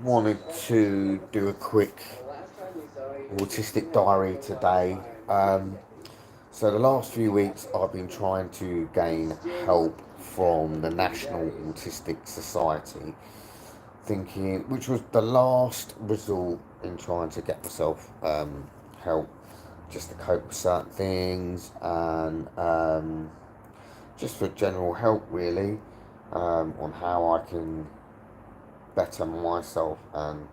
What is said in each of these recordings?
wanted to do a quick autistic diary today. So the last few weeks I've been trying to gain help from the National Autistic Society, thinking, which was the last resort in trying to get myself help, just to cope with certain things, and just for general help really, on how I can better myself and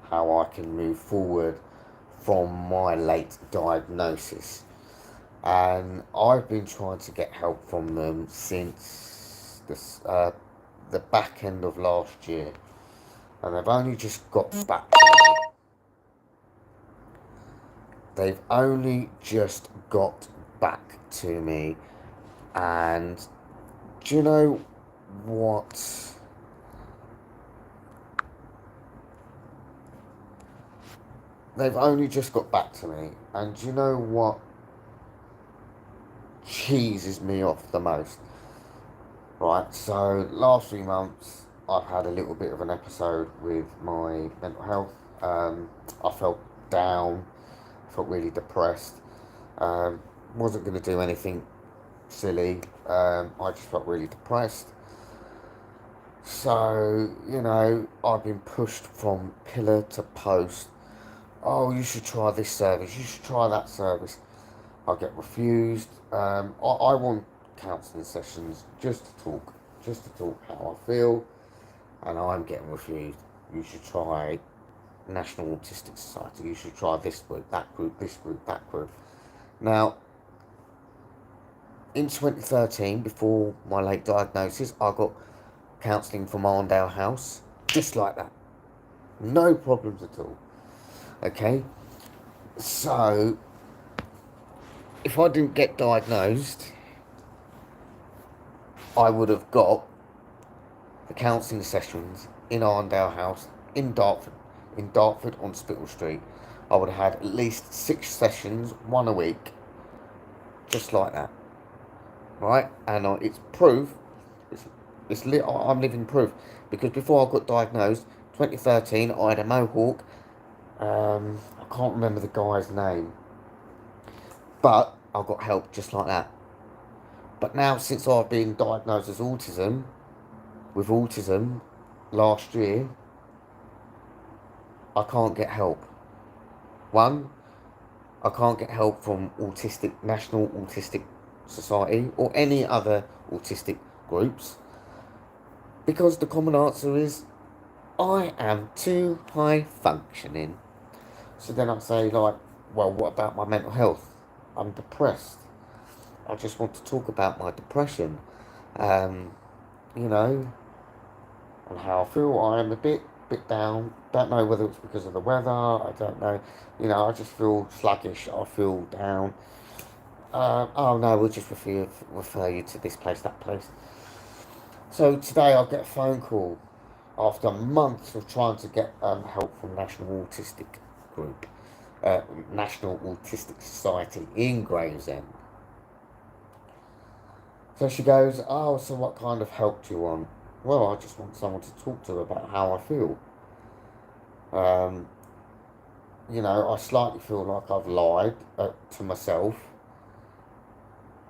how I can move forward from my late diagnosis. And I've been trying to get help from them since the back end of last year, and they've only just got back to me. They've only just got back to me, and do you know what? They've only just got back to me, and do you know what cheeses me off the most? Right, so last 3 months I've had a little bit of an episode with my mental health. I felt down, felt really depressed. Wasn't going to do anything silly. I just felt really depressed. So, I've been pushed from pillar to post. Oh, you should try this service, you should try that service. I get refused. I want counselling sessions just to talk how I feel, and I'm getting refused. You should try National Autistic Society, you should try this group, that group, this group, that group. Now, in 2013, before my late diagnosis, I got counselling from Arndale House, just like that. No problems at all. Okay? So, if I didn't get diagnosed, I would have got the counselling sessions in Arndale House, in Dartford on Spittle Street. I would have had at least 6 sessions, one a week, just like that. Right? And it's proof, I'm living proof, because before I got diagnosed, 2013, I had a mohawk. I can't remember the guy's name, but I got help just like that. But now, since I've been diagnosed with autism last year, I can't get help. One, I can't get help from National Autistic Society or any other autistic groups, because the common answer is I am too high functioning. So then I say, like, well, what about my mental health? I'm depressed. I just want to talk about my depression. You know, and how I feel. I am a bit down. Don't know whether it's because of the weather. I don't know. I just feel sluggish. I feel down. Oh no, we'll just refer you to this place, that place. So today I get a phone call after months of trying to get help from National Autistic Group, National Autistic Society in Gravesend. So she goes, oh, so what kind of help do you want? Well, I just want someone to talk to about how I feel. I slightly feel like I've lied to myself,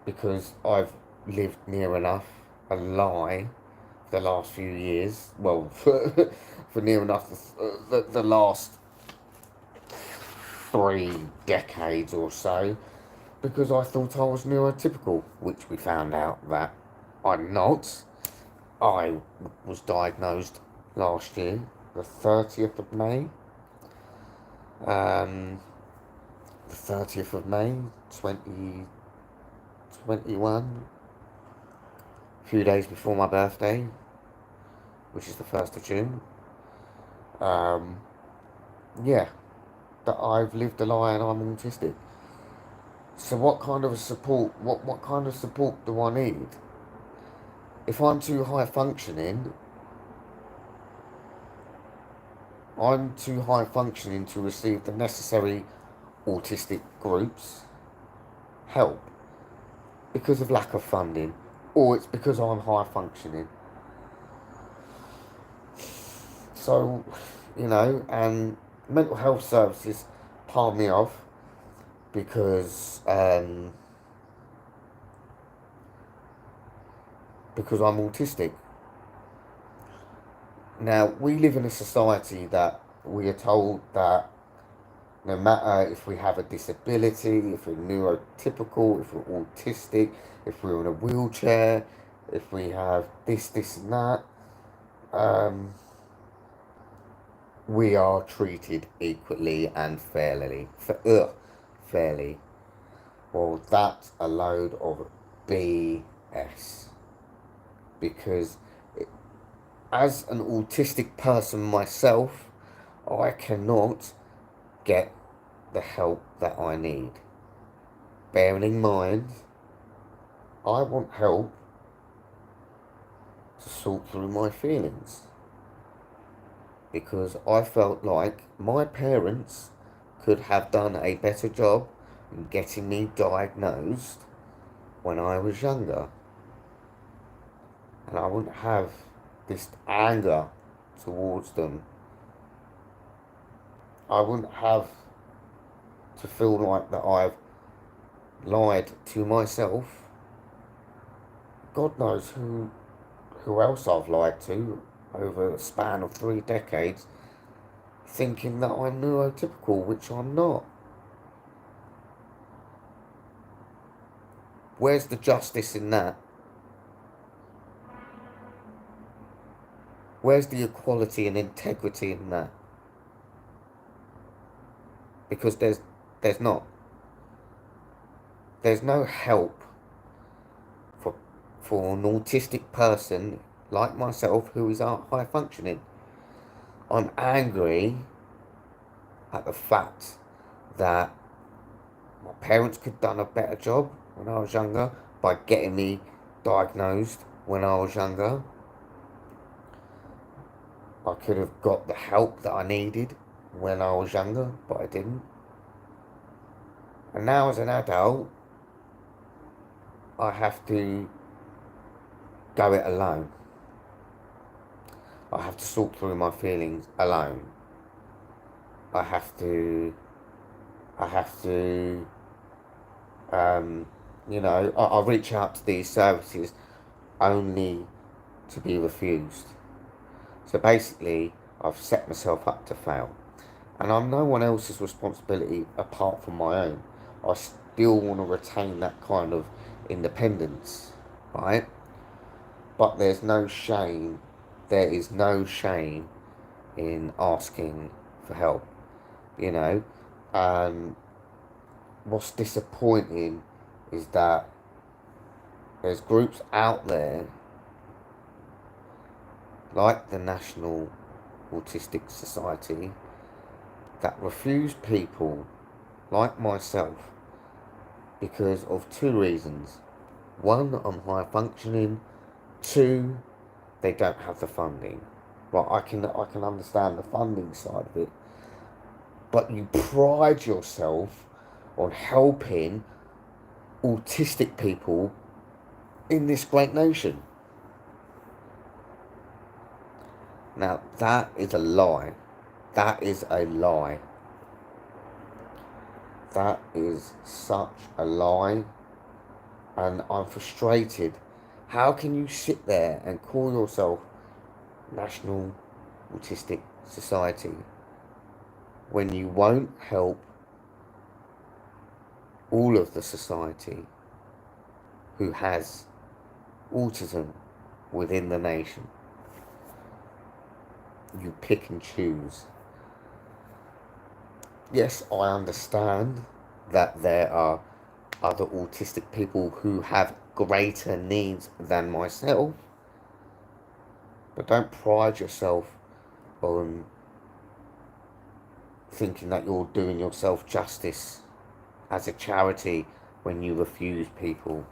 because I've lived near enough a lie the last few years. Well, for near enough the last 3 decades or so, because I thought I was neurotypical, which we found out that I'm not. I was diagnosed last year, the 30th of May. The 30th of May, 2021. A few days before my birthday, which is the 1st of June. Yeah, that I've lived a lie and I'm autistic. So what kind of support, what kind of support do I need? If I'm too high functioning, to receive the necessary autistic groups help, because of lack of funding, or it's because I'm high functioning. So and mental health services palm me off because because I'm autistic. Now, we live in a society that we are told that no matter if we have a disability, if we're neurotypical, if we're autistic, if we're in a wheelchair, if we have this, and that, um, we are treated equally and fairly. Fairly. Well, that's a load of BS. Because as an autistic person myself, I cannot get the help that I need. Bearing in mind, I want help to sort through my feelings. Because I felt like my parents could have done a better job in getting me diagnosed when I was younger. And I wouldn't have this anger towards them. I wouldn't have to feel like that I've lied to myself. God knows who else I've lied to over a span of 3 decades, thinking that I'm neurotypical, which I'm not. Where's the justice in that? Where's the equality and integrity in that? Because there's not. There's no help for an autistic person like myself who is high functioning. I'm angry at the fact that my parents could have done a better job when I was younger by getting me diagnosed when I was younger. I could have got the help that I needed when I was younger, but I didn't. And now as an adult, I have to go it alone. I have to sort through my feelings alone. I have to, I reach out to these services only to be refused. So basically, I've set myself up to fail. And I'm no one else's responsibility apart from my own. I still want to retain that kind of independence, right? But there is no shame in asking for help, you know. And what's disappointing is that there's groups out there like the National Autistic Society that refuse people like myself because of 2 reasons. 1, I'm high functioning. 2, they don't have the funding. Well, I can understand the funding side of it, but you pride yourself on helping autistic people in this great nation. Now, that is a lie. That is a lie. That is such a lie. And I'm frustrated. How can you sit there and call yourself National Autistic Society when you won't help all of the society who has autism within the nation? You pick and choose. Yes, I understand that there are other autistic people who have greater needs than myself, but don't pride yourself on thinking that you're doing yourself justice as a charity when you refuse people.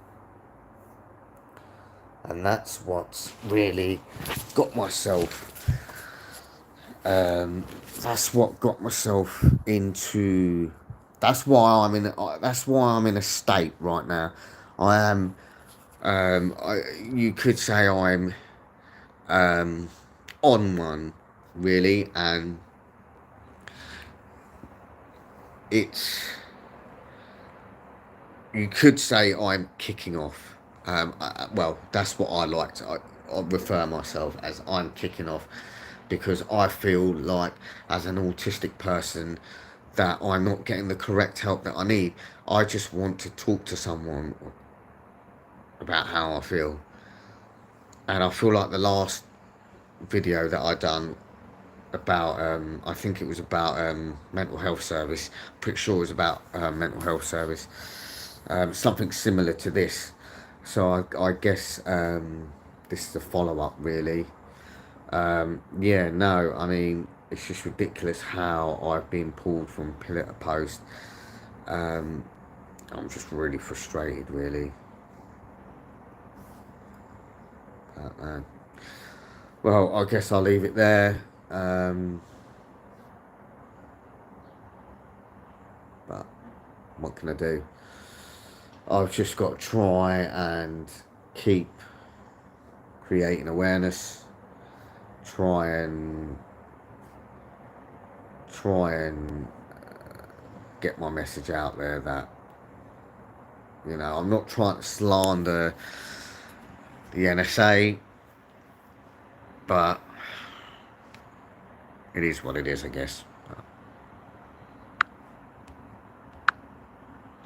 And that's what's really got myself into. That's why I'm in a state right now. I am. You could say I'm on one, really, and it's, you could say I'm kicking off. Well, that's what I like to, I refer myself as, I'm kicking off, because I feel like as an autistic person that I'm not getting the correct help that I need. I just want to talk to someone about how I feel. And I feel like the last video that I done about, I think it was about mental health service, pretty sure it was about mental health service, something similar to this. So I guess this is a follow-up, really. Yeah, no, I mean, it's just ridiculous how I've been pulled from pillar to post. I'm just really frustrated, really. But, well, I guess I'll leave it there. But what can I do? I've just got to try and keep creating awareness. Try and get my message out there that, you know, I'm not trying to slander the NSA, but it is what it is, I guess.